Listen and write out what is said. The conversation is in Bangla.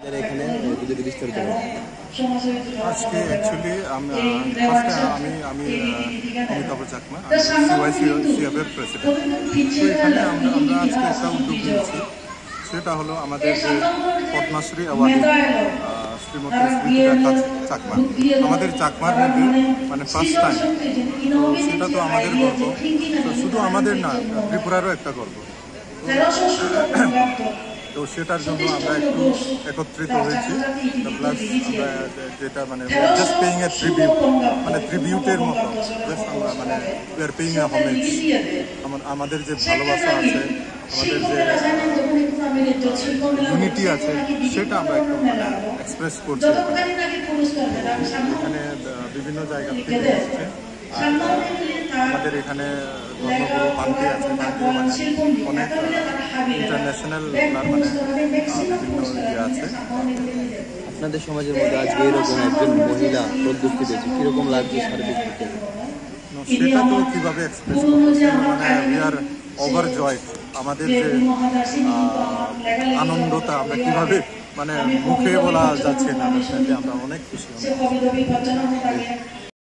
এখানে যদি বিস্তারিত আজকে অ্যাকচুয়ালি আমি অমিতাভ চাকমা, সিআইএফের প্রেসিডেন্ট। তো এখানে আমরা আজকে একটা উদ্যোগ নিয়েছি, সেটা হলো আমাদের যে পদ্মশ্রী অ্যাওয়ার্ড শ্রীমতী স্মৃতিকা চাকমা, আমাদের চাকমার মধ্যে মানে ফার্স্ট টাইম। তো সেটা তো আমাদের গর্ব, তো শুধু আমাদের না, ত্রিপুরারও একটা গর্ব। তো সেটার জন্য আমরা একটু একত্রিত হয়েছি। প্লাস আমরা যেটা মানে জাস্ট পেইং এ ট্রিবিউট, মানে ট্রিবিউটের মতো জাস্ট আমরা মানে we are paying A homage. আমাদের যে ভালোবাসা আছে, আমাদের যে ইউনিটি আছে, সেটা আমরা একটু মানে এক্সপ্রেস করছি। এখানে বিভিন্ন জায়গা থেকে এসেছে। আমাদের এখানে ধর্মগুরু পান্তি আছে, পান্তি মানে অনেক ইন্টারন্যাশনাল মানে বিভিন্ন ইয়ে আছে। আপনাদের সমাজের মধ্যে আজকে এরকম একজন মহিলা প্রযুক্তি পেয়েছে, কীরকম লাগছে সার্বিক দিকে? সেটা তো কীভাবে এক্সপ্রেস করতেছে, মানে উই আর ওভার জয়। আমাদের যে আনন্দটা আমরা কীভাবে মানে মুখে বলা যাচ্ছে না, আমরা অনেক খুশি।